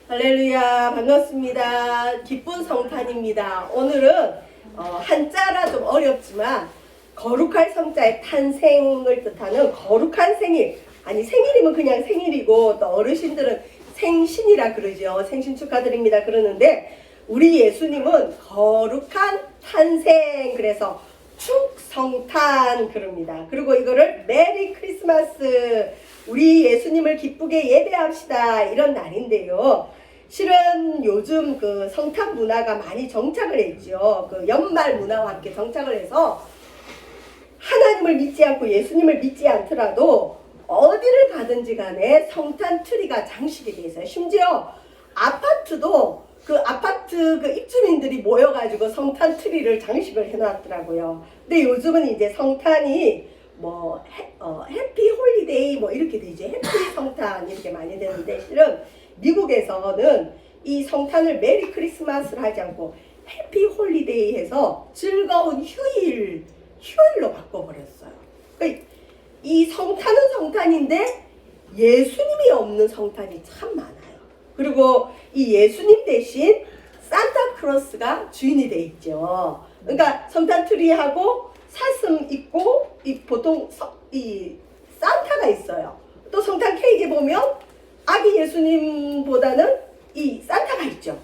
할렐루야, 반갑습니다. 기쁜 성탄입니다. 오늘은 한자라 좀 어렵지만 거룩할 성자의 탄생을 뜻하는 거룩한 생일, 아니 생일이면 그냥 생일이고 또 어르신들은 생신이라 그러죠. 생신 축하드립니다 그러는데 우리 예수님은 거룩한 탄생, 그래서 축성탄 그럽니다. 그리고 이거를 메리 크리스마스, 우리 예수님을 기쁘게 예배합시다, 이런 날인데요. 실은 요즘 그 성탄 문화가 많이 정착을 했죠. 그 연말 문화와 함께 정착을 해서 하나님을 믿지 않고 예수님을 믿지 않더라도 어디를 가든지 간에 성탄 트리가 장식이 돼 있어요. 심지어 아파트도 그 아파트 그 입주민들이 모여가지고 성탄 트리를 장식을 해놨더라고요. 근데 요즘은 이제 성탄이 뭐 해피 홀리데이 뭐 이렇게 되죠. 해피 성탄 이렇게 많이 되는데 실은 미국에서는 이 성탄을 메리 크리스마스를 하지 않고 해피 홀리데이 해서 즐거운 휴일로 바꿔버렸어요. 그러니까 이 성탄은 성탄인데 예수님이 없는 성탄이 참 많아요. 그리고 이 예수님 대신 산타크로스가 주인이 돼 있죠. 그러니까 성탄 트리하고 사슴 있고 보통 이 산타가 있어요. 또 성탄 케이크에 보면 아기 예수님보다는 이 산타가 있죠.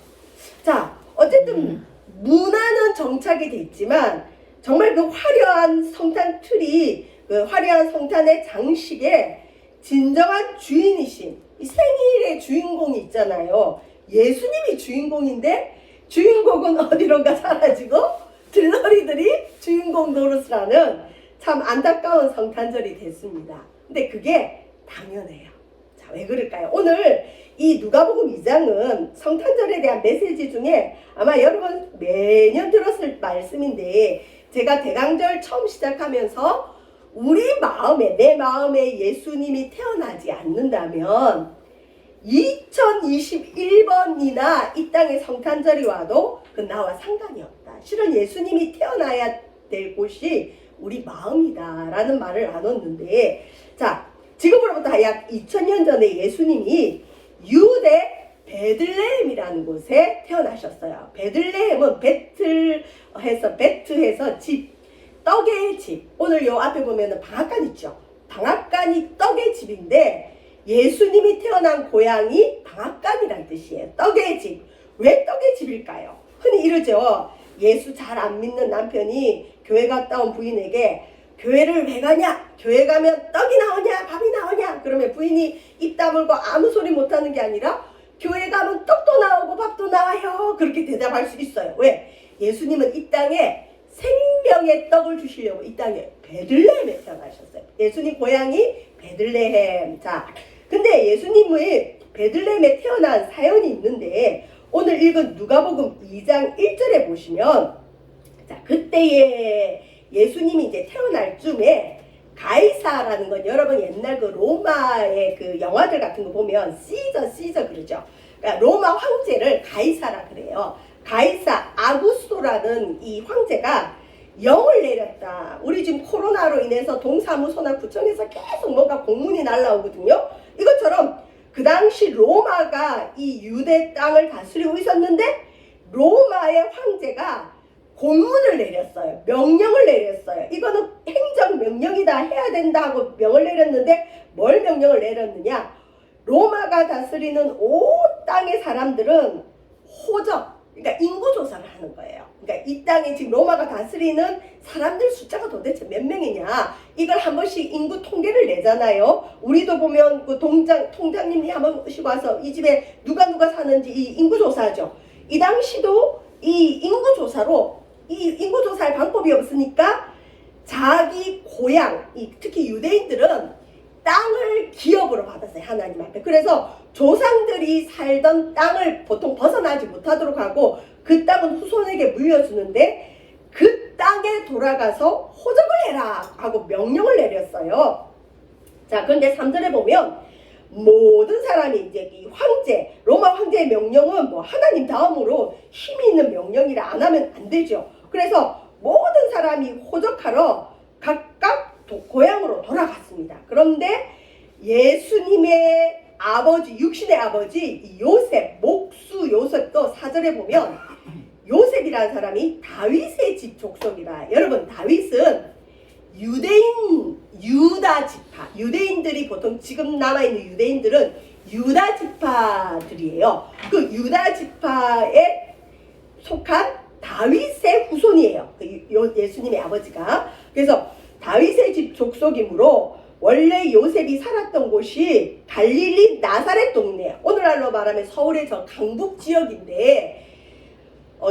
자, 어쨌든 문화는 정착이 됐지만 정말 그 화려한 성탄 트리, 그 화려한 성탄의 장식에 진정한 주인이신 이 생일의 주인공이 있잖아요. 예수님이 주인공인데 주인공은 어디론가 사라지고 들러리들이 주인공 노릇을 하는 참 안타까운 성탄절이 됐습니다. 근데 그게 당연해요. 자, 왜 그럴까요? 오늘 이 누가복음 2장은 성탄절에 대한 메시지 중에 아마 여러분 매년 들었을 말씀인데, 제가 대강절 처음 시작하면서 우리 마음에, 내 마음에 예수님이 태어나지 않는다면 2021번이나 이 땅에 성탄절이 와도 그 나와 상관이 없다. 실은 예수님이 태어나야 될 곳이 우리 마음이다 라는 말을 나눴는데, 자, 지금으로부터 약 2000년 전에 예수님이 유대 베들레헴이라는 곳에 태어나셨어요. 베들레헴은 베트해서 집, 떡의 집. 오늘 요 앞에 보면은 방앗간 있죠. 방앗간이 떡의 집인데 예수님이 태어난 고향이 방앗간이란 뜻이에요. 떡의 집. 왜 떡의 집일까요? 흔히 이러죠. 예수 잘 안 믿는 남편이 교회 갔다 온 부인에게 교회를 왜 가냐? 교회 가면 떡이 나오냐? 밥이 나오냐? 그러면 부인이 입 다물고 아무 소리 못하는 게 아니라 교회 가면 떡도 나오고 밥도 나와요. 그렇게 대답할 수 있어요. 왜? 예수님은 이 땅에 생명의 떡을 주시려고 이 땅에 베들레헴에 태어나셨어요. 예수님 고향이 베들레헴. 자, 근데 예수님의 베들레헴에 태어난 사연이 있는데 오늘 읽은 누가복음 2장 1절에 보시면, 자, 그때에 예수님이 이제 태어날 쯤에 가이사라는 건 여러분 옛날 그 로마의 그 영화들 같은 거 보면 시저 그러죠. 그러니까 로마 황제를 가이사라 그래요. 가이사 아구스토라는 이 황제가 영을 내렸다. 우리 지금 코로나로 인해서 동사무소나 구청에서 계속 뭔가 공문이 날라오거든요. 이것처럼 그 당시 로마가 이 유대 땅을 다스리고 있었는데 로마의 황제가 공문을 내렸어요. 명령을 내렸어요. 이거는 행정명령이다, 해야 된다 하고 명을 내렸는데 뭘 명령을 내렸느냐? 로마가 다스리는 온 땅의 사람들은 호적, 그러니까 인구조사를 하는 거예요. 그러니까 이 땅에 지금 로마가 다스리는 사람들 숫자가 도대체 몇 명이냐, 이걸 한 번씩 인구 통계를 내잖아요. 우리도 보면 그 통장님이 한 번씩 와서 이 집에 누가 사는지 이 인구조사하죠. 이 당시도 이 인구조사할 방법이 없으니까 자기 고향, 특히 유대인들은 땅을 기업으로 받았어요. 하나님 앞에. 그래서 조상들이 살던 땅을 보통 벗어나지 못하도록 하고 그 땅은 후손에게 물려주는데 그 땅에 돌아가서 호적을 해라 하고 명령을 내렸어요. 자, 그런데 3절에 보면 모든 사람이 이제 이 황제, 로마 황제의 명령은 뭐 하나님 다음으로 힘이 있는 명령이라 안 하면 안 되죠. 그래서 모든 사람이 호적하러 각각 고향으로 돌아갔습니다. 그런데 예수님의 아버지, 육신의 아버지 요셉, 5절에 보면 요셉이라는 사람이 다윗의 집 족속이다. 여러분, 다윗은 유다 지파, 유대인들이 보통 지금 남아있는 유대인들은 유다 지파들이에요. 그 유다 지파에 속한 다윗의 후손이에요. 예수님의 아버지가. 그래서 다윗의 집 족속이므로 원래 요셉이 살았던 곳이 갈릴리 나사렛 동네, 오늘날로 말하면 서울의 저 강북 지역인데,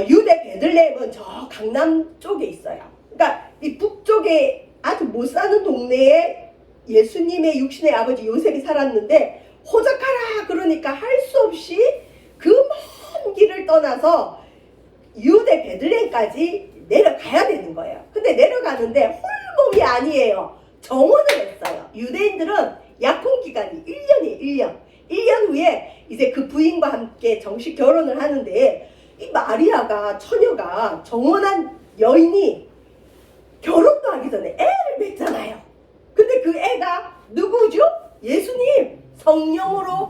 유대 베들레헴은 저 강남 쪽에 있어요. 그러니까 이 북쪽에 아주 못 사는 동네에 예수님의 육신의 아버지 요셉이 살았는데, 호적하라 그러니까 할 수 없이 그 먼 길을 떠나서 유대 베들레헴까지 내려가야 되는 거예요. 근데 내려가는데 홀몸이 아니에요. 정혼을 했어요. 유대인들은 약혼 기간이 1년이에요. 1년. 1년 후에 이제 그 부인과 함께 정식 결혼을 하는데, 이 마리아가, 처녀가, 정혼한 여인이 결혼도 하기 전에 애를 맺잖아요. 근데 그 애가 누구죠? 예수님 성령으로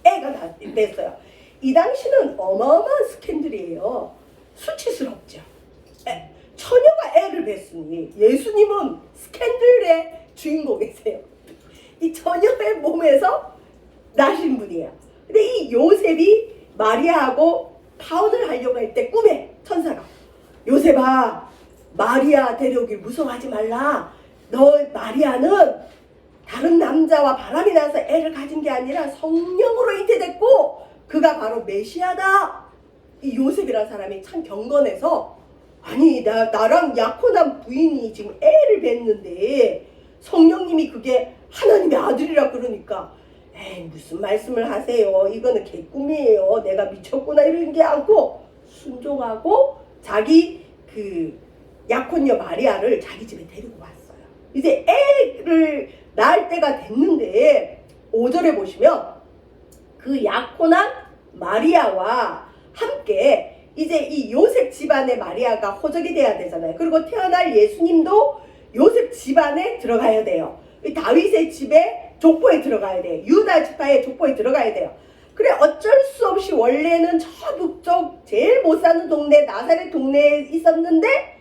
애가 됐어요. 이 당시는 어마어마한 스캔들이에요. 수치스럽죠. 처녀가 애를 뱄으니 예수님은 스캔들의 주인공이세요. 이 처녀의 몸에서 나신 분이에요. 근데 이 요셉이 마리아하고 파혼을 하려고 할 때 꿈에 천사가, 요셉아, 마리아 데려오길 무서워하지 말라. 너 마리아는 다른 남자와 바람이 나서 애를 가진 게 아니라 성령으로 잉태됐고 그가 바로 메시아다. 이 요셉이라는 사람이 참 경건해서, 아니 나랑 약혼한 부인이 지금 애를 뱄는데 성령님이 그게 하나님의 아들이라 그러니까, 에이 무슨 말씀을 하세요. 이거는 개꿈이에요. 내가 미쳤구나 이런 게 않고 순종하고 자기 그 약혼녀 마리아를 자기 집에 데리고 왔어요. 이제 애를 낳을 때가 됐는데 5절에 보시면 그 약혼한 마리아와 함께 이제 이 요셉 집안의 마리아가 호적이 돼야 되잖아요. 그리고 태어날 예수님도 요셉 집안에 들어가야 돼요. 다윗의 집에 족보에 들어가야 돼요. 유다 지파의 족보에 들어가야 돼요. 그래 어쩔 수 없이 원래는 저 북쪽 제일 못 사는 동네 나사렛 동네에 있었는데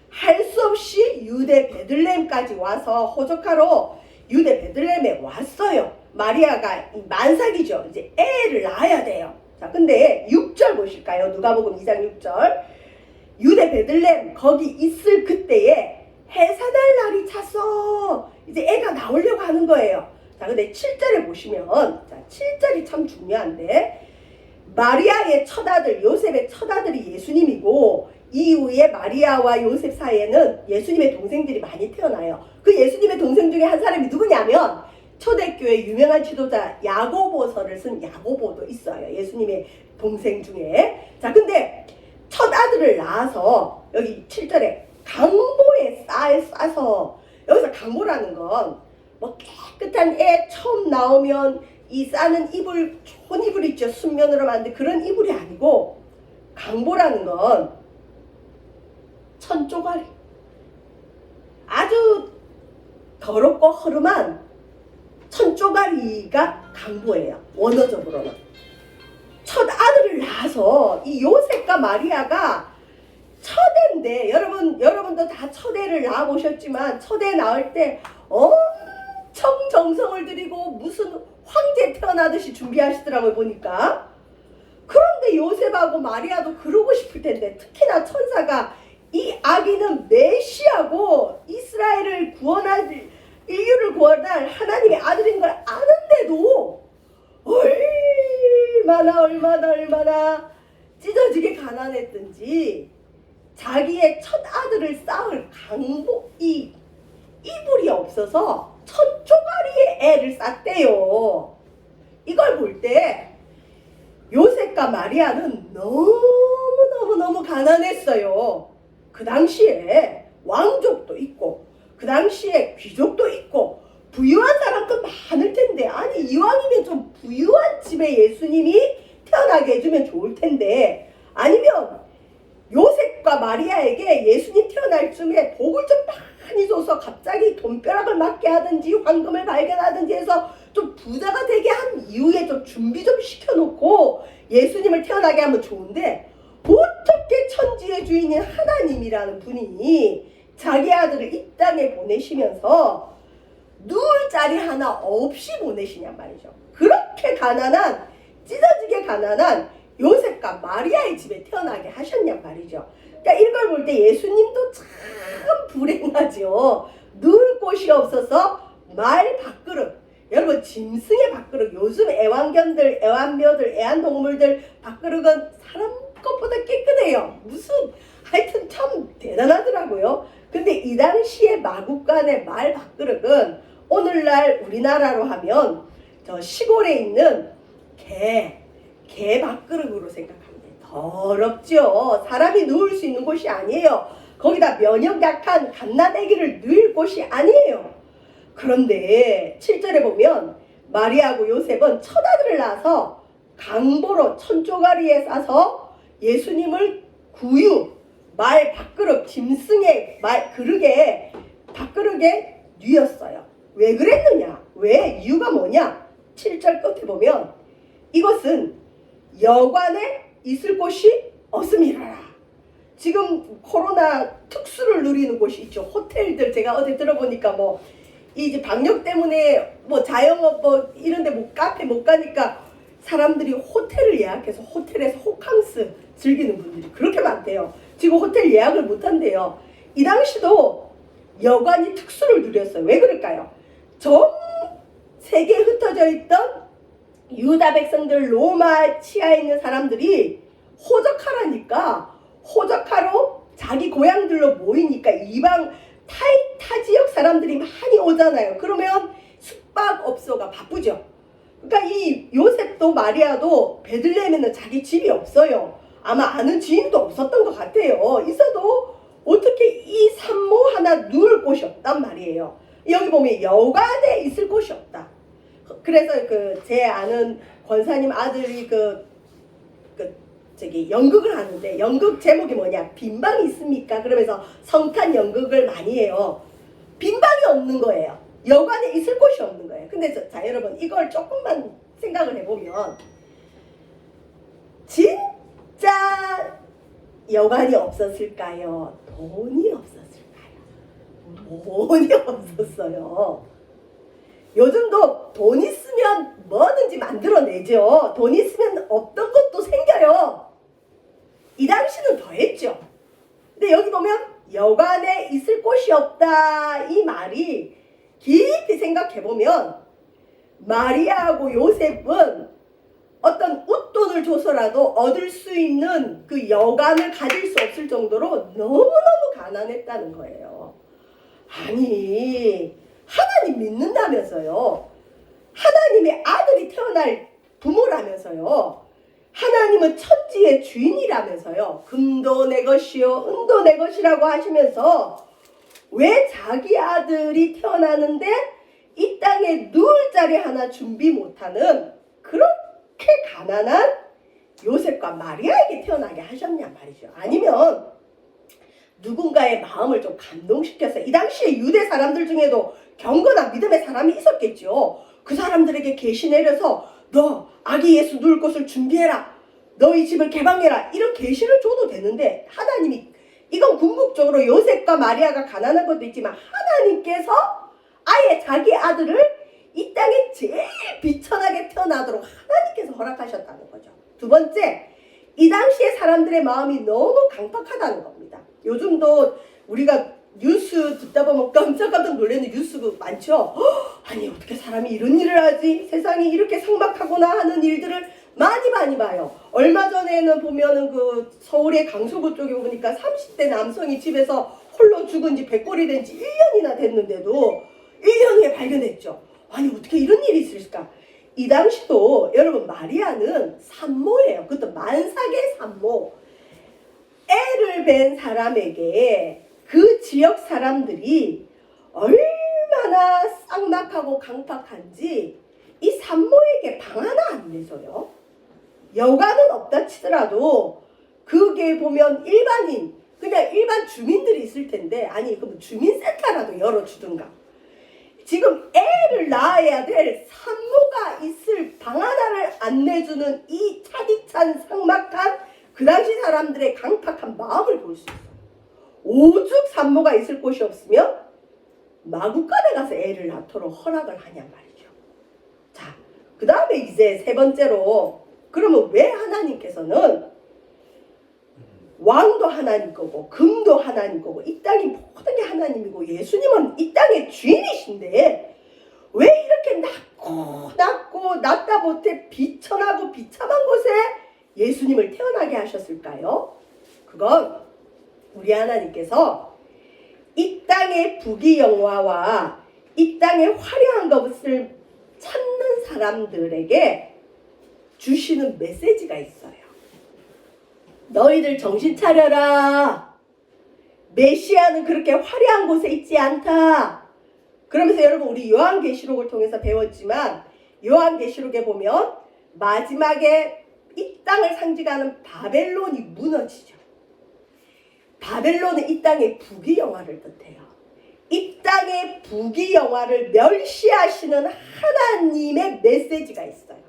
할 수 없이 유대 베들레헴까지 와서 호적하러 유대 베들레헴에 왔어요. 마리아가 만삭이죠. 이제 애를 낳아야 돼요. 자, 근데 6절 보실까요? 누가복음 2장 6절. 유대 베들레헴 거기 있을 그때에 해산할 날이 찼어. 이제 애가 나오려고 하는 거예요. 자, 근데 7절에 보시면, 자, 7절이 참 중요한데, 마리아의 첫아들, 요셉의 첫아들이 예수님이고, 이후에 마리아와 요셉 사이에는 예수님의 동생들이 많이 태어나요. 그 예수님의 동생 중에 한 사람이 누구냐면, 초대교회 유명한 지도자 야고보서를 쓴 야고보도 있어요. 예수님의 동생 중에. 자, 근데 첫아들을 낳아서, 여기 7절에 강보에 싸서, 여기서 강보라는 건, 뭐 깨끗한 애 처음 나오면 이 싸는 이불, 좋은 이불 있죠. 순면으로 만든 그런 이불이 아니고, 강보라는 건 천조가리, 아주 더럽고 허름한 천조가리가 강보예요. 원어적으로는. 첫 아들을 낳아서 이 요셉과 마리아가 첫애인데, 여러분도 다 첫애를 낳아보셨지만 첫애 낳을 때 엄청 정성을 들이고 무슨 황제 태어나듯이 준비하시더라고요, 보니까. 그런데 요셉하고 마리아도 그러고 싶을 텐데, 특히나 천사가 이 아기는 메시아고 이스라엘을 구원할, 인류를 구원할 하나님의 아들인 걸 아는데도 얼마나 찢어지게 가난했든지 자기의 첫 아들을 쌓을 강복이 이불이 없어서 천조가리의 애를 쌌대요. 이걸 볼 때 요셉과 마리아는 너무 가난했어요. 그 당시에 왕족도 있고 그 당시에 귀족도 있고 부유한 사람도 많을 텐데, 아니 이왕이면 좀 부유한 집에 예수님이 태어나게 해주면 좋을 텐데, 아니면 요셉과 마리아에게 예수님 태어날 쯤에 복을 좀 많이 줘서 갑자기 돈벼락을 맞게 하든지 황금을 발견하든지 해서 좀 부자가 되게 한 이후에 좀 준비 좀 시켜놓고 예수님을 태어나게 하면 좋은데, 어떻게 천지의 주인인 하나님이라는 분이 자기 아들을 이 땅에 보내시면서 누울 자리 하나 없이 보내시냔 말이죠. 그렇게 가난한, 찢어지게 가난한 요셉과 마리아의 집에 태어나게 하셨냔 말이죠. 그러니까 이걸 볼 때 예수님도 참 불행하죠. 누울 곳이 없어서 말 밥그릇, 여러분 짐승의 밥그릇, 요즘 애완견들, 애완묘들, 애완동물들 밥그릇은 사람 것보다 깨끗해요. 무슨 하여튼 참 대단하더라고요. 근데 이 당시에 마국간의 말 밥그릇은 오늘날 우리나라로 하면 저 시골에 있는 개 밥그릇으로 생각합니다. 더럽죠. 사람이 누울 수 있는 곳이 아니에요. 거기다 면역 약한 갓난아기를 누일 곳이 아니에요. 그런데 7절에 보면 마리아하고 요셉은 첫아들을 낳아서 강보로 천조가리에 싸서 예수님을 구유, 말 밥그릇, 짐승의 말 그릇에 밥그릇에 뉘었어요. 왜 그랬느냐? 왜? 이유가 뭐냐? 7절 끝에 보면 이것은 여관에 있을 곳이 없음이라. 지금 코로나 특수를 누리는 곳이 있죠. 호텔들 제가 어제 들어보니까 뭐 이제 방역 때문에 뭐 자영업 뭐 이런데 뭐 카페 못 가니까 사람들이 호텔을 예약해서 호텔에서 호캉스 즐기는 분들이 그렇게 많대요. 지금 호텔 예약을 못 한대요. 이 당시도 여관이 특수를 누렸어요. 왜 그럴까요? 전 세계에 흩어져 있던 유다 백성들, 로마 치하에 있는 사람들이 호적하라니까, 호적하러 자기 고향들로 모이니까 이방 타 지역 사람들이 많이 오잖아요. 그러면 숙박업소가 바쁘죠. 그러니까 이 요셉도 마리아도 베들레헴에는 자기 집이 없어요. 아마 아는 지인도 없었던 것 같아요. 있어도 어떻게 이 산모 하나 누울 곳이 없단 말이에요. 여기 보면 여관에 있을 곳이 없다. 그래서 제 아는 권사님 아들이 저기 연극을 하는데, 연극 제목이 뭐냐? 빈방이 있습니까? 그러면서 성탄 연극을 많이 해요. 빈방이 없는 거예요. 여관에 있을 곳이 없는 거예요. 근데 자 여러분, 이걸 조금만 생각을 해보면 진짜 여관이 없었을까요? 돈이 없었을까요? 돈이 없었어요. 요즘도 돈 있으면 뭐든지 만들어내죠. 돈 있으면 없던 것도 생겨요. 이 당시는 더했죠. 근데 여기 보면 여관에 있을 곳이 없다, 이 말이 깊이 생각해보면 마리아하고 요셉은 어떤 웃돈을 줘서라도 얻을 수 있는 그 여관을 가질 수 없을 정도로 너무너무 가난했다는 거예요. 아니, 하나님 믿는다면서요. 하나님의 아들이 태어날 부모라면서요. 하나님은 천지의 주인이라면서요. 금도 내 것이요 은도 내 것이라고 하시면서 왜 자기 아들이 태어나는데 이 땅에 누울 자리 하나 준비 못하는 그렇게 가난한 요셉과 마리아에게 태어나게 하셨냔 말이죠. 아니면 누군가의 마음을 좀 감동시켜서, 이 당시에 유대 사람들 중에도 경건한 믿음의 사람이 있었겠죠. 그 사람들에게 계시 내려서 너 아기 예수 누울 곳을 준비해라, 너희 집을 개방해라, 이런 계시를 줘도 되는데, 하나님이, 이건 궁극적으로 요셉과 마리아가 가난한 것도 있지만 하나님께서 아예 자기 아들을 이 땅에 제일 비천하게 태어나도록 하나님께서 허락하셨다는 거죠. 두 번째, 이 당시에 사람들의 마음이 너무 강팍하다는 겁니다. 요즘도 우리가 뉴스 듣다 보면 깜짝깜짝 놀라는 뉴스가 많죠. 아니, 어떻게 사람이 이런 일을 하지? 세상이 이렇게 삭막하구나 하는 일들을 많이 봐요. 얼마 전에는 보면은 서울의 강서구 쪽에 보니까 30대 남성이 집에서 홀로 죽은 지 100골이 된 지 1년이나 됐는데도 1년 후에 발견했죠. 아니, 어떻게 이런 일이 있을까? 이 당시도 여러분, 마리아는 산모예요. 그것도 만삭의 산모. 애를 뵌 사람에게 그 지역 사람들이 얼마나 쌍막하고 강팍한지 이 산모에게 방 하나 안 내줘요. 여가는 없다 치더라도 그게 보면 일반인, 그냥 일반 주민들이 있을 텐데, 아니 그럼 주민센터라도 열어주든가. 지금 애를 낳아야 될 산모가 있을 방 하나를 안 내주는 이 차디찬 삭막한 그 당시 사람들의 강팍한 마음을 볼 수 있어요. 오죽 산모가 있을 곳이 없으면 마구간에 가서 애를 낳도록 허락을 하냔 말이죠. 자, 그 다음에 이제 세 번째로, 그러면 왜 하나님께서는 왕도 하나님 거고 금도 하나님 거고 이 땅이 모든 게 하나님이고 예수님은 이 땅의 주인이신데 왜 이렇게 낮고 낮다 못해 비천하고 비참한 곳에 예수님을 태어나게 하셨을까요? 그건 우리 하나님께서 이 땅의 부귀영화와 이 땅의 화려한 것을 찾는 사람들에게 주시는 메시지가 있어요. 너희들 정신 차려라. 메시아는 그렇게 화려한 곳에 있지 않다. 그러면서 여러분 우리 요한계시록을 통해서 배웠지만 요한계시록에 보면 마지막에 이 땅을 상징하는 바벨론이 무너지죠. 바벨론은 이 땅의 부귀영화를 뜻해요. 이 땅의 부귀영화를 멸시하시는 하나님의 메시지가 있어요.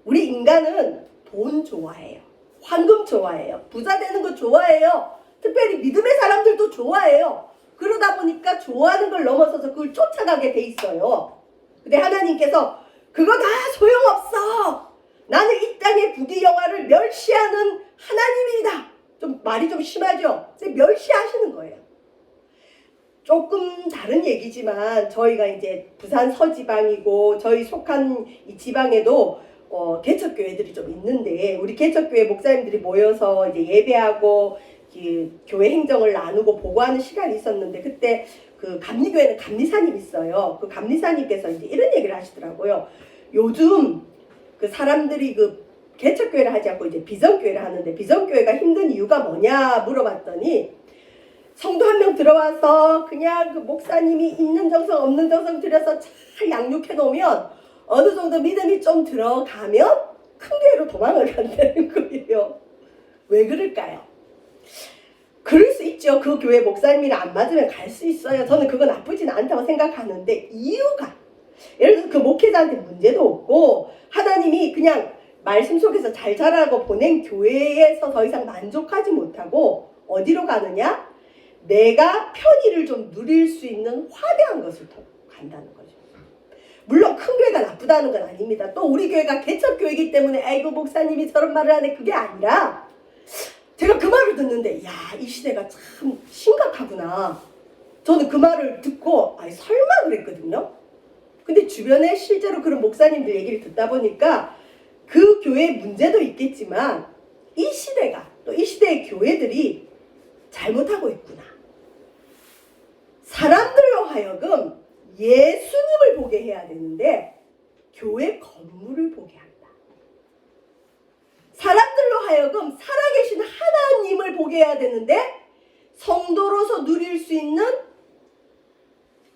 우리 인간은 돈 좋아해요. 황금 좋아해요. 부자 되는 거 좋아해요. 특별히 믿음의 사람들도 좋아해요. 그러다 보니까 좋아하는 걸 넘어서서 그걸 쫓아가게 돼 있어요. 근데 하나님께서 그거 다 소용없어. 나는 이 땅의 부귀영화를 멸시하는 하나님이다. 좀 말이 좀 심하죠? 멸시하시는 거예요. 조금 다른 얘기지만 저희가 이제 부산 서지방이고 저희 속한 이 지방에도 개척교회들이 좀 있는데 우리 개척교회 목사님들이 모여서 이제 예배하고 교회 행정을 나누고 보고하는 시간이 있었는데 그때 그 감리교회는 감리사님 있어요. 그 감리사님께서 이제 이런 얘기를 하시더라고요. 요즘 그 사람들이 그 개척교회를 하지 않고 이제 비전교회를 하는데 비전교회가 힘든 이유가 뭐냐 물어봤더니 성도 한 명 들어와서 그냥 그 목사님이 있는 정성 없는 정성 들여서 잘 양육해 놓으면 어느 정도 믿음이 좀 들어가면 큰 교회로 도망을 간다는 거예요. 왜 그럴까요? 그럴 수 있죠. 그 교회 목사님이랑 안 맞으면 갈 수 있어요. 저는 그건 나쁘진 않다고 생각하는데 이유가 예를 들어서 그 목회자한테 문제도 없고 하나님이 그냥 말씀 속에서 잘 자라고 보낸 교회에서 더 이상 만족하지 못하고 어디로 가느냐? 내가 편의를 좀 누릴 수 있는 화려한 것을 더 간다는 거죠. 물론 큰 교회가 나쁘다는 건 아닙니다. 또 우리 교회가 개척교회이기 때문에 아이고 목사님이 저런 말을 하네 그게 아니라 제가 그 말을 듣는데 야, 이 시대가 참 심각하구나. 저는 그 말을 듣고 아니 설마 그랬거든요. 근데 주변에 실제로 그런 목사님들 얘기를 듣다 보니까 그 교회의 문제도 있겠지만 이 시대가 또 이 시대의 교회들이 잘못하고 있구나. 사람들로 하여금 예수님을 보게 해야 되는데 교회 건물을 보게 한다. 사람들로 하여금 살아계신 하나님을 보게 해야 되는데 성도로서 누릴 수 있는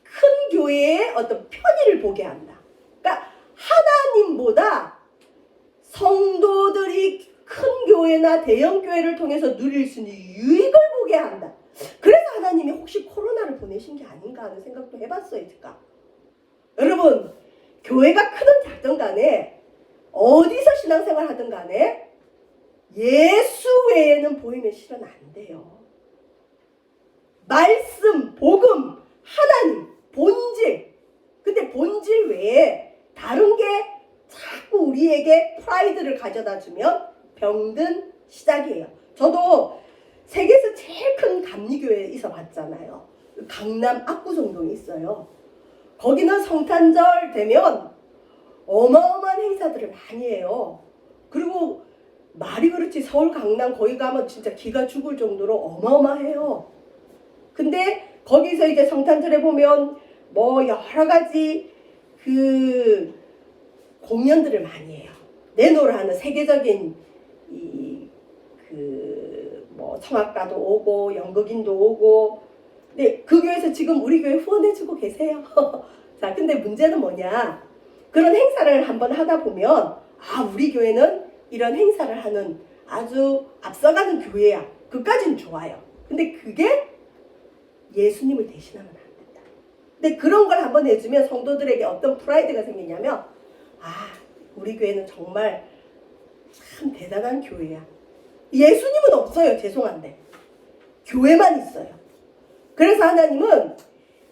큰 교회의 어떤 편의를 보게 한다. 그러니까 하나님보다 성도들이 큰 교회나 대형 교회를 통해서 누릴 수 있는 유익을 보게 한다. 그래서 하나님이 혹시 코로나를 보내신 게 아닌가 하는 생각도 해봤어요. 제가. 여러분 교회가 크든 작든 간에 어디서 신앙생활 하든 간에 예수 외에는 보이면 실은 안 돼요. 말씀, 복음, 하나님, 본질. 근데 본질 외에 다른 게 자꾸 우리에게 프라이드를 가져다 주면 병든 시작이에요. 저도 세계에서 제일 큰 감리교회에 있어 봤잖아요. 강남 압구정동에 있어요. 거기는 성탄절 되면 어마어마한 행사들을 많이 해요. 그리고 말이 그렇지 서울 강남 거기 가면 진짜 기가 죽을 정도로 어마어마해요. 근데 거기서 이제 성탄절에 보면 뭐 여러 가지 그 공연들을 많이 해요. 내노를 하는 세계적인 뭐 성악가도 오고 연극인도 오고. 근데 그 교회에서 지금 우리 교회 후원해주고 계세요. 자, 근데 문제는 뭐냐? 그런 행사를 한번 하다 보면 우리 교회는 이런 행사를 하는 아주 앞서가는 교회야. 그까지는 좋아요. 근데 그게 예수님을 대신하면 안 된다. 근데 그런 걸 한번 해주면 성도들에게 어떤 프라이드가 생기냐면, 아, 우리 교회는 정말 참 대단한 교회야. 예수님은 없어요. 죄송한데. 교회만 있어요. 그래서 하나님은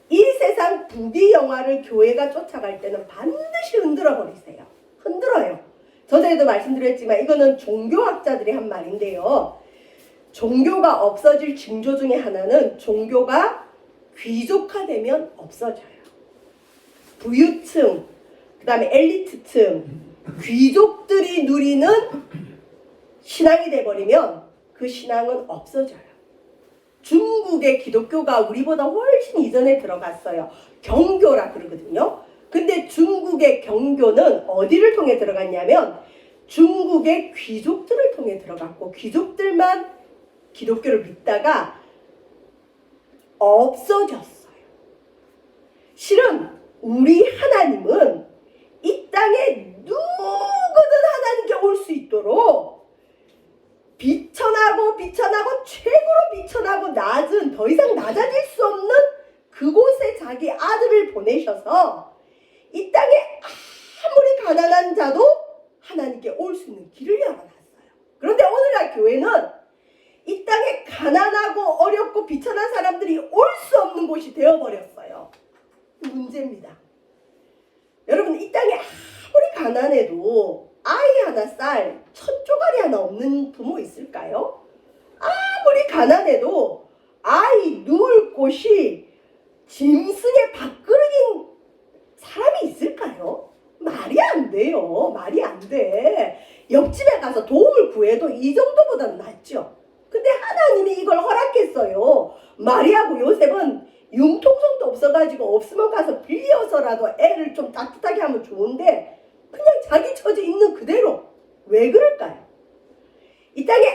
이 세상 부귀영화를 교회가 쫓아갈 때는 반드시 흔들어 버리세요. 흔들어요. 저번에도 말씀드렸지만 이거는 종교학자들이 한 말인데요. 종교가 없어질 징조 중에 하나는 종교가 귀족화되면 없어져요. 부유층, 그 다음에 엘리트층, 귀족들이 누리는 신앙이 돼버리면 그 신앙은 없어져요. 중국의 기독교가 우리보다 훨씬 이전에 들어갔어요. 경교라 그러거든요. 근데 중국의 경교는 어디를 통해 들어갔냐면 중국의 귀족들을 통해 들어갔고, 귀족들만 기독교를 믿다가 없어졌어요. 실은 우리 하나님은 이 땅에 누구든 하나님께 올 수 있도록 비천하고 최고로 비천하고 낮은, 더 이상 낮아질 수 없는 그곳에 자기 아들을 보내셔서 이 땅에 아무리 가난한 자도 하나님께 올 수 있는 길을 열어놨어요. 그런데 오늘날 교회는 이 땅에 가난하고 어렵고 비천한 사람들이 올 수 없는 곳이 되어버렸어요. 문제입니다. 여러분, 이 땅에 아무리 가난해도 아이 하나 쌀, 첫 조각이 하나 없는 부모 있을까요? 아무리 가난해도 아이 누울 곳이 짐승의 밥그릇인 사람이 있을까요? 말이 안 돼요. 말이 안 돼. 옆집에 가서 도움을 구해도 이 정도보다는 낫죠. 근데 하나님이 이걸 허락했어요. 마리아하고 요셉은 융통성도 없어가지고 없으면 가서 빌려서라도 애를 좀 따뜻하게 하면 좋은데 그냥 자기 처지 있는 그대로. 왜 그럴까요? 이 땅에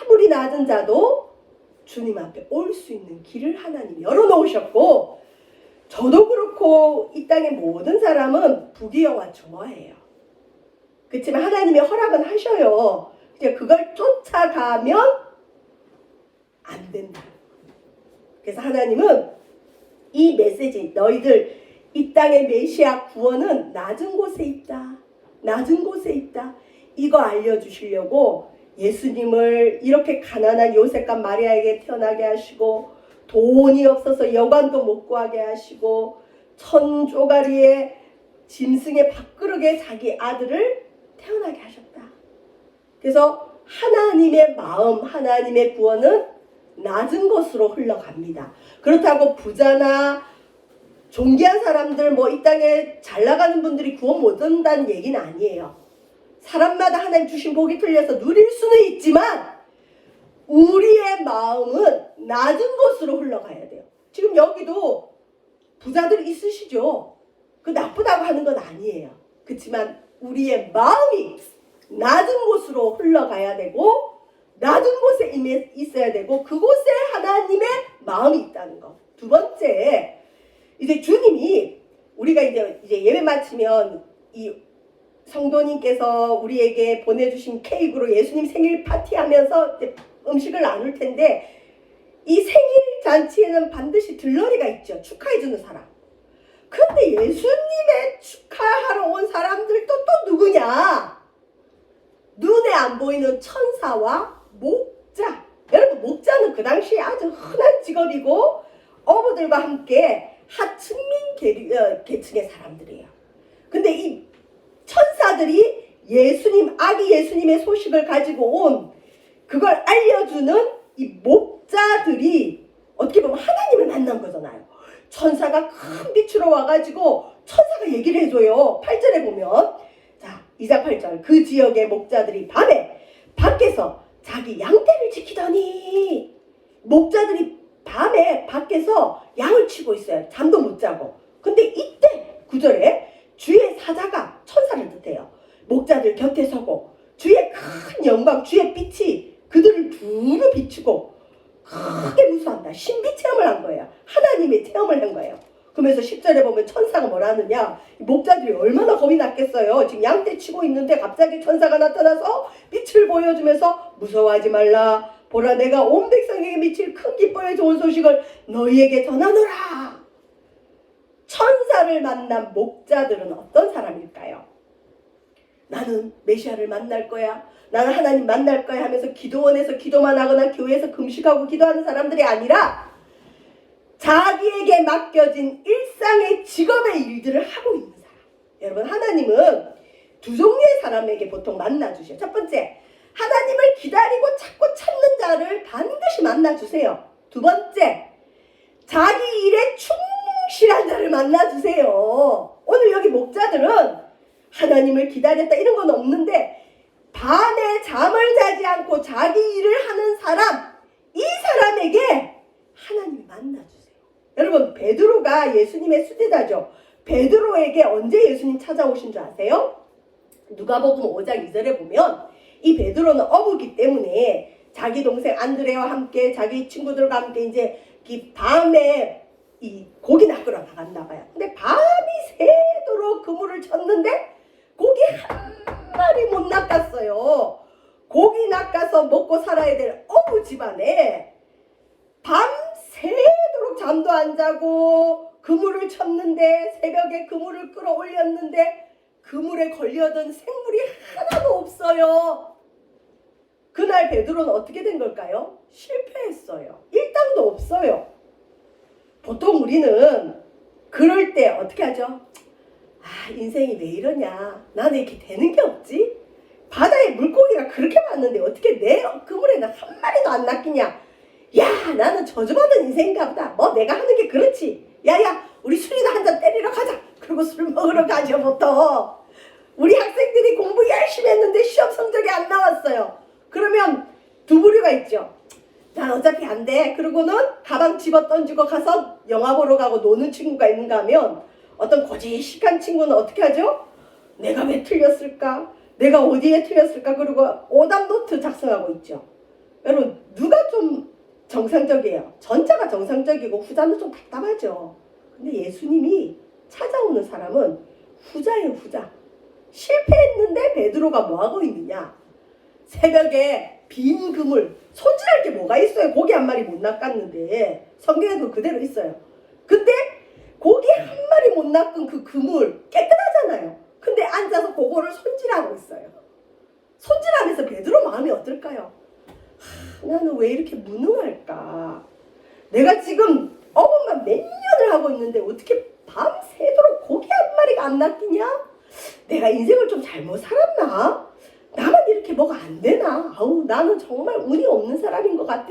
아무리 낮은 자도 주님 앞에 올 수 있는 길을 하나님이 열어놓으셨고, 저도 그렇고 이 땅의 모든 사람은 부귀영화 좋아해요. 그렇지만 하나님이 허락은 하셔요. 이제 그걸 쫓아가면 안 된다. 그래서 하나님은 이 메시지, 너희들 이 땅의 메시아 구원은 낮은 곳에 있다. 낮은 곳에 있다. 이거 알려주시려고 예수님을 이렇게 가난한 요셉과 마리아에게 태어나게 하시고, 돈이 없어서 여관도 못 구하게 하시고, 천 조가리에 짐승의 밥그릇에 자기 아들을 태어나게 하셨다. 그래서 하나님의 마음, 하나님의 구원은 낮은 곳으로 흘러갑니다. 그렇다고 부자나 존귀한 사람들, 이 땅에 잘 나가는 분들이 구원 못 얻는다는 얘기는 아니에요. 사람마다 하나님 주신 복이 틀려서 누릴 수는 있지만 우리의 마음은 낮은 곳으로 흘러가야 돼요. 지금 여기도 부자들 있으시죠? 그 나쁘다고 하는 건 아니에요. 그렇지만 우리의 마음이 낮은 곳으로 흘러가야 되고, 낮은 곳에 있어야 되고, 그곳에 하나님의 마음이 있다는 것. 두 번째, 이제 주님이 우리가 이제 예배 마치면 이 성도님께서 우리에게 보내주신 케이크로 예수님 생일 파티하면서 음식을 나눌 텐데, 이 생일 잔치에는 반드시 들러리가 있죠. 축하해주는 사람. 근데 예수님의 축하하러 온 사람들도 또 누구냐? 눈에 안 보이는 천사와 목자. 여러분, 목자는 그 당시에 아주 흔한 직업이고 어부들과 함께 하층민 계층의 사람들이에요. 근데 이 천사들이 아기 예수님의 소식을 가지고 온 그걸 알려주는 이 목자들이 어떻게 보면 하나님을 만난 거잖아요. 천사가 큰 빛으로 와가지고 천사가 얘기를 해줘요. 8절에 보면, 자, 2장 8절, 그 지역의 목자들이 밤에 밖에서 자기 양떼를 지키더니, 목자들이 밤에 밖에서 양을 치고 있어요. 잠도 못 자고. 근데 이때 9절에 주의 사자가, 천사를 뜻해요, 목자들 곁에 서고 주의 큰 영광, 주의 빛이 그들을 두루 비추고 크게 무수한다. 신비 체험을 한 거예요. 하나님의 체험을 한 거예요. 그러면서 10절에 보면 천사가 뭐라 하느냐, 목자들이 얼마나 겁이 났겠어요. 지금 양떼 치고 있는데 갑자기 천사가 나타나서 빛을 보여주면서 무서워하지 말라. 보라, 내가 온 백성에게 미칠 큰 기뻐의 좋은 소식을 너희에게 전하노라. 천사를 만난 목자들은 어떤 사람일까요? 나는 메시아를 만날 거야, 나는 하나님 만날 거야 하면서 기도원에서 기도만 하거나 교회에서 금식하고 기도하는 사람들이 아니라 자기에게 맡겨진 일상의 직업의 일들을 하고 있는 사람. 여러분, 하나님은 두 종류의 사람에게 보통 만나주셔요. 첫 번째, 하나님을 기다리고 찾고 찾는 자를 반드시 만나주세요. 두 번째, 자기 일에 충실한 자를 만나주세요. 오늘 여기 목자들은 하나님을 기다렸다 이런 건 없는데 밤에 잠을 자지 않고 자기 일을 하는 사람, 이 사람에게 하나님이 만나주세요. 여러분, 베드로가 예수님의 수제자죠. 베드로에게 언제 예수님 찾아오신 줄 아세요? 누가복음 5장 2절에 보면 이 베드로는 어부기 때문에 자기 동생 안드레와 함께 자기 친구들과 함께 이제 이 밤에 이 고기 낚으러 나갔나 봐요. 근데 밤이 새도록 그물을 쳤는데 고기 한 마리 못 낚았어요. 고기 낚아서 먹고 살아야 될 어부 집안에 밤새도록 잠도 안 자고 그물을 쳤는데 새벽에 그물을 끌어올렸는데 그물에 걸려든 생물이 하나도 없어요. 그날 베드로는 어떻게 된 걸까요? 실패했어요. 일당도 없어요. 보통 우리는 그럴 때 어떻게 하죠? 아, 인생이 왜 이러냐? 나는 이렇게 되는 게 없지? 바다에 물고기가 그렇게 많은데 어떻게 내 그물에 한 마리도 안 낚이냐? 야, 나는 저주받은 인생인가 보다. 뭐 내가 하는 게 그렇지. 야야, 우리 술이나 한잔 때리러 가자. 그리고 술 먹으러 가죠. 보통 우리 학생들이 공부 열심히 했는데 시험 성적이 안 나왔어요. 그러면 두 부류가 있죠. 난 어차피 안 돼. 그러고는 가방 집어 던지고 가서 영화 보러 가고 노는 친구가 있는가 하면, 어떤 고지식한 친구는 어떻게 하죠? 내가 왜 틀렸을까? 내가 어디에 틀렸을까? 그리고 오답 노트 작성하고 있죠. 여러분, 누가 좀 정상적이에요? 전자가 정상적이고 후자는 좀 답답하죠. 근데 예수님이 찾아오는 사람은 후자예요, 후자. 실패했는데 베드로가 뭐하고 있느냐? 새벽에 빈 그물, 손질할 게 뭐가 있어요? 고기 한 마리 못 낚았는데. 성경에도 그대로 있어요. 근데 고기 한 마리 못 낚은 그 그물 깨끗하잖아요. 근데 앉아서 그거를 손질하고 있어요. 손질하면서 베드로 마음이 어떨까요? 나는 왜 이렇게 무능할까? 내가 지금 어부만 몇 년을 하고 있는데 어떻게 밤새도록 고기 한 마리가 안 낚이냐? 내가 인생을 좀 잘못 살았나? 나만 이렇게 뭐가 안 되나? 아우, 나는 정말 운이 없는 사람인 것 같아.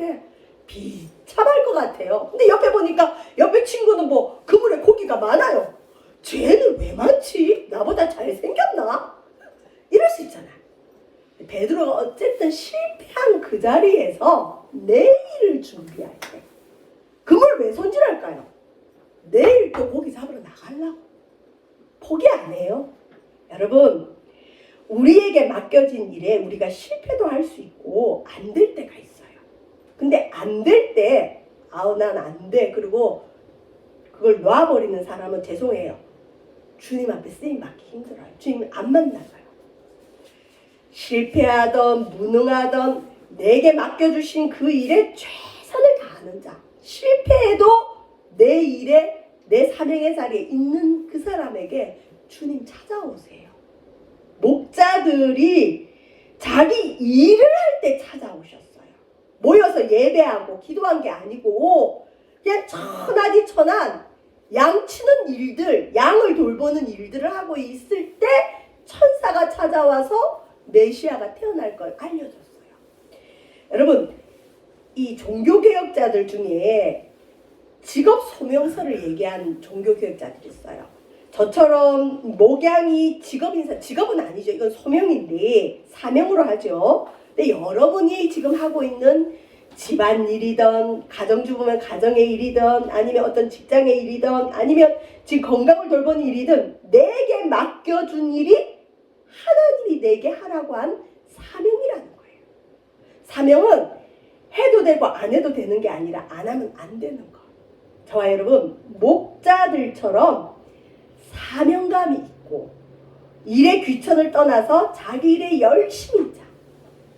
비참할 것 같아요. 근데 옆에 보니까 옆에 친구는 뭐 그물에 고기가 많아요. 쟤는 왜 많지? 나보다 잘생겼나? 이럴 수 있잖아. 베드로가 어쨌든 실패한 그 자리에서 내일을 준비할 때 그물 왜 손질할까요? 내일 또 고기 잡으러 나가려고. 포기 안 해요. 여러분, 우리에게 맡겨진 일에 우리가 실패도 할 수 있고 안 될 때가 있어요. 근데 안 될 때 아우 난 안 돼. 그리고 그걸 놔버리는 사람은 죄송해요. 주님 앞에 쓰임받기 힘들어요. 주님 안 만나서요. 실패하던 무능하던 내게 맡겨주신 그 일에 최선을 다하는 자, 실패해도 내 일에 내 사명의 자리에 있는 그 사람에게 주님 찾아오세요. 목자들이 자기 일을 할 때 찾아오셨어요. 모여서 예배하고 기도한 게 아니고 그냥 천하디천한 양 치는 일들, 양을 돌보는 일들을 하고 있을 때 천사가 찾아와서 메시아가 태어날 걸 알려줬어요. 여러분, 이 종교개혁자들 중에 직업 소명서를 얘기한 종교개혁자들이 있어요. 저처럼 목양이 직업은 아니죠. 이건 소명인데 사명으로 하죠. 근데 여러분이 지금 하고 있는 집안일이든 가정주부면 가정의 일이든 아니면 어떤 직장의 일이든 아니면 지금 건강을 돌보는 일이든 내게 맡겨준 일이 하나님이 내게 하라고 한 사명이라는 거예요. 사명은 해도 되고 안 해도 되는 게 아니라 안 하면 안 되는 거. 저와 여러분, 목자들처럼 사명감이 있고 일의 귀천을 떠나서 자기 일에 열심히 자,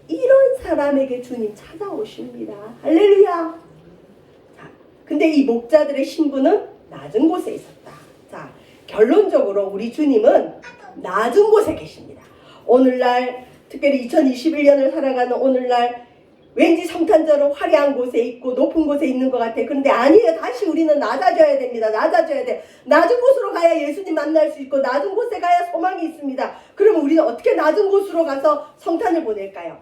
이런 사람에게 주님 찾아오십니다. 할렐루야. 자, 근데 이 목자들의 신분은 낮은 곳에 있었다. 자, 결론적으로 우리 주님은 낮은 곳에 계십니다. 오늘날 특별히 2021년을 살아가는 오늘날 왠지 성탄절은 화려한 곳에 있고 높은 곳에 있는 것 같아. 그런데 아니에요. 다시 우리는 낮아져야 됩니다. 낮아져야 돼. 낮은 곳으로 가야 예수님 만날 수 있고 낮은 곳에 가야 소망이 있습니다. 그러면 우리는 어떻게 낮은 곳으로 가서 성탄을 보낼까요?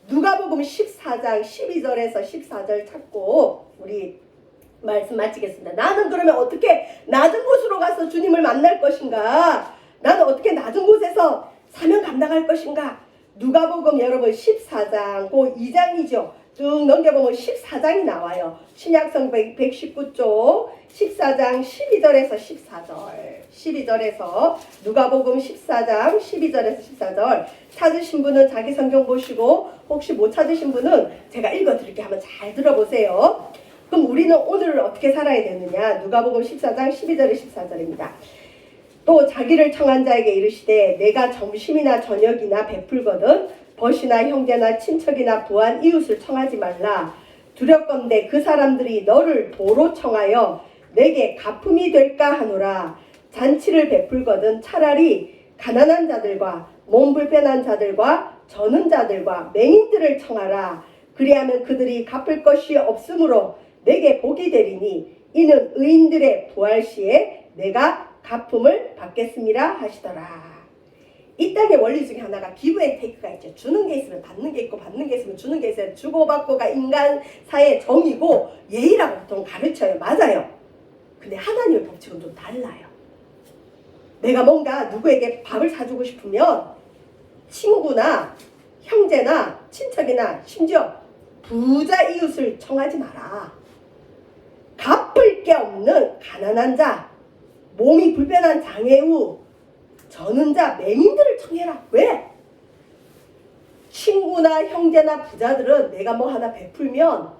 누가복음 14장 12절에서 14절 찾고 우리 말씀 마치겠습니다. 나는 그러면 어떻게 낮은 곳으로 가서 주님을 만날 것인가? 나는 어떻게 낮은 곳에서 사명 감당할 것인가? 누가복음 여러분 14장 그 2장이죠. 쭉 넘겨보면 14장이 나와요. 신약성 119쪽 14장 12절에서 14절 12절에서 누가복음 14장 12절에서 14절 찾으신 분은 자기 성경 보시고 혹시 못 찾으신 분은 제가 읽어드릴게요. 한번 잘 들어보세요. 그럼 우리는 오늘을 어떻게 살아야 되느냐? 누가복음 14장 12절에 14절입니다. 또 자기를 청한 자에게 이르시되 내가 점심이나 저녁이나 베풀거든 벗이나 형제나 친척이나 부한 이웃을 청하지 말라. 두렵건대 그 사람들이 너를 도로 청하여 내게 가품이 될까 하노라. 잔치를 베풀거든 차라리 가난한 자들과 몸 불편한 자들과 저는 자들과 맹인들을 청하라. 그리하면 그들이 갚을 것이 없으므로 내게 복이 되리니 이는 의인들의 부활 시에 내가 가품을 받겠습니다 하시더라. 이 땅의 원리 중에 하나가 기브 앤 테이크가 있죠. 주는 게 있으면 받는 게 있고 받는 게 있으면 주는 게 있어요. 주고받고가 인간사의 정이고 예의라고 보통 가르쳐요. 맞아요. 근데 하나님의 법칙은 좀 달라요. 내가 뭔가 누구에게 밥을 사주고 싶으면 친구나 형제나 친척이나 심지어 부자 이웃을 청하지 마라. 갚을 게 없는 가난한 자, 몸이 불편한 장애우, 저는 자, 맹인들을 청해라. 왜? 친구나 형제나 부자들은 내가 뭐 하나 베풀면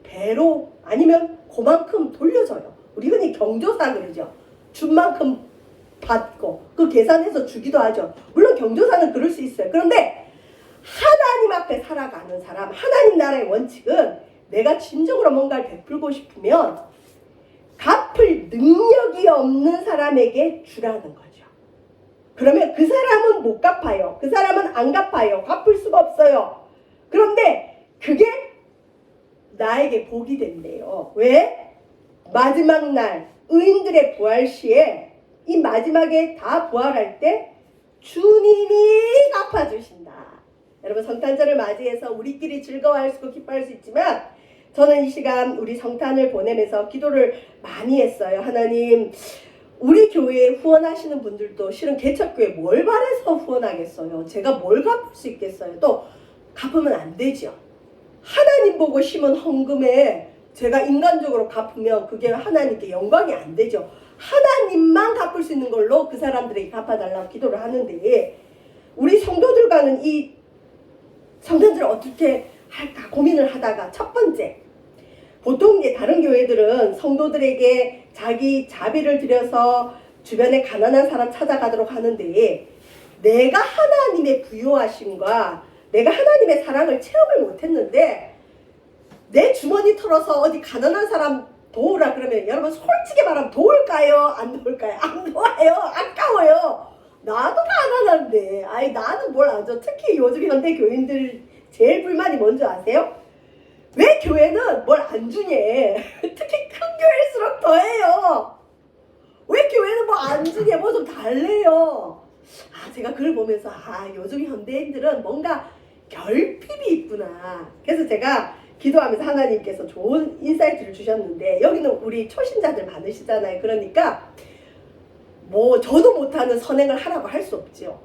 배로 아니면 그만큼 돌려줘요. 우리 흔히 경조사 그러죠. 준 만큼 받고 그 계산해서 주기도 하죠. 물론 경조사는 그럴 수 있어요. 그런데 하나님 앞에 살아가는 사람, 하나님 나라의 원칙은 내가 진정으로 뭔가를 베풀고 싶으면 갚을 능력이 없는 사람에게 주라는 거죠. 그러면 그 사람은 못 갚아요. 그 사람은 안 갚아요. 갚을 수가 없어요. 그런데 그게 나에게 복이 된대요. 왜? 마지막 날 의인들의 부활 시에 이 마지막에 다 부활할 때 주님이 갚아주신다. 여러분 성탄절을 맞이해서 우리끼리 즐거워할 수 있고 기뻐할 수 있지만 저는 이 시간 우리 성탄을 보내면서 기도를 많이 했어요. 하나님, 우리 교회에 후원하시는 분들도 실은 개척교회 뭘 바래서 후원하겠어요. 제가 뭘 갚을 수 있겠어요. 또 갚으면 안 되죠. 하나님 보고 심은 헌금에 제가 인간적으로 갚으면 그게 하나님께 영광이 안 되죠. 하나님만 갚을 수 있는 걸로 그 사람들에게 갚아달라고 기도를 하는데 우리 성도들과는 이 성탄절을 어떻게 할까 고민을 하다가 첫 번째, 보통 이제 다른 교회들은 성도들에게 자기 자비를 들여서 주변에 가난한 사람 찾아가도록 하는데 내가 하나님의 부요하심과 내가 하나님의 사랑을 체험을 못했는데 내 주머니 털어서 어디 가난한 사람 도우라 그러면 여러분 솔직히 말하면 도울까요? 안 도울까요? 안 도와요. 아까워요. 나도 가난한데 아이 나는 뭘 안 줘. 특히 요즘 현대 교인들 제일 불만이 뭔지 아세요? 왜 교회는 뭘 안 주니? 특히 큰 교회일수록 더해요. 왜 교회는 뭐 안 주니? 뭐 좀 달래요. 아 제가 그걸 보면서 아 요즘 현대인들은 뭔가 결핍이 있구나. 그래서 제가 기도하면서 하나님께서 좋은 인사이트를 주셨는데 여기는 우리 초신자들 많으시잖아요. 그러니까 뭐 저도 못하는 선행을 하라고 할 수 없죠.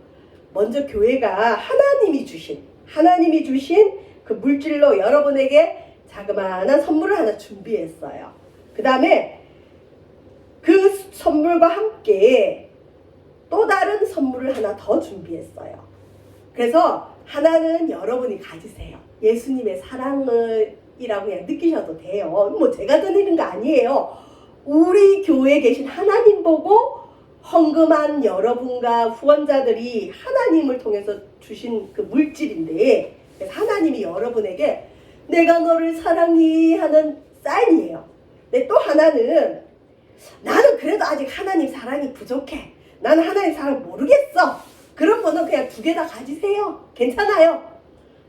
먼저 교회가 하나님이 주신 그 물질로 여러분에게 자그마한 선물을 하나 준비했어요. 그 다음에 그 선물과 함께 또 다른 선물을 하나 더 준비했어요. 그래서 하나는 여러분이 가지세요. 예수님의 사랑이라고 그냥 느끼셔도 돼요. 뭐 제가 드리는 거 아니에요. 우리 교회에 계신 하나님 보고 헌금한 여러분과 후원자들이 하나님을 통해서 주신 그 물질인데 그래서 하나님이 여러분에게 내가 너를 사랑해 하는 사인이에요. 근데 또 하나는 나는 그래도 아직 하나님 사랑이 부족해. 나는 하나님 사랑 모르겠어. 그런 분은 그냥 2개 다 가지세요. 괜찮아요.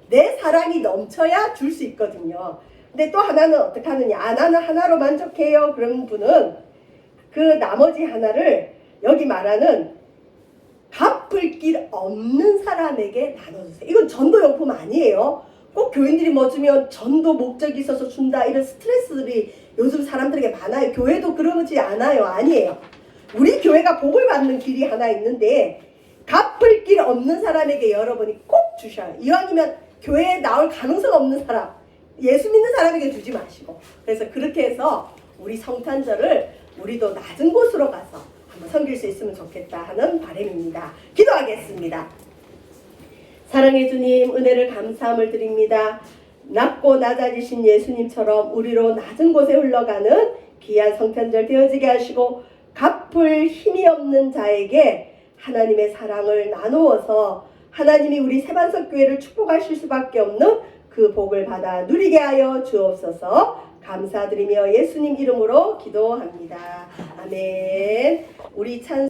내 사랑이 넘쳐야 줄 수 있거든요. 근데 또 하나는 어떻게 하느냐. 나는 하나로 만족해요. 그런 분은 그 나머지 하나를 여기 말하는 갚을 길 없는 사람에게 나눠주세요. 이건 전도용품 아니에요. 꼭 교인들이 뭐 주면 전도 목적이 있어서 준다 이런 스트레스들이 요즘 사람들에게 많아요. 교회도 그러지 않아요. 아니에요. 우리 교회가 복을 받는 길이 하나 있는데 갚을 길 없는 사람에게 여러분이 꼭 주셔요. 이왕이면 교회에 나올 가능성 없는 사람, 예수 믿는 사람에게 주지 마시고. 그래서 그렇게 해서 우리 성탄절을 우리도 낮은 곳으로 가서 한번 섬길 수 있으면 좋겠다 하는 바람입니다. 기도하겠습니다. 사랑해 주님, 은혜를 감사함을 드립니다. 낮고 낮아지신 예수님처럼 우리로 낮은 곳에 흘러가는 귀한 성탄절 되어지게 하시고 갚을 힘이 없는 자에게 하나님의 사랑을 나누어서 하나님이 우리 세반석교회를 축복하실 수밖에 없는 그 복을 받아 누리게 하여 주옵소서. 감사드리며 예수님 이름으로 기도합니다. 아멘. 우리 찬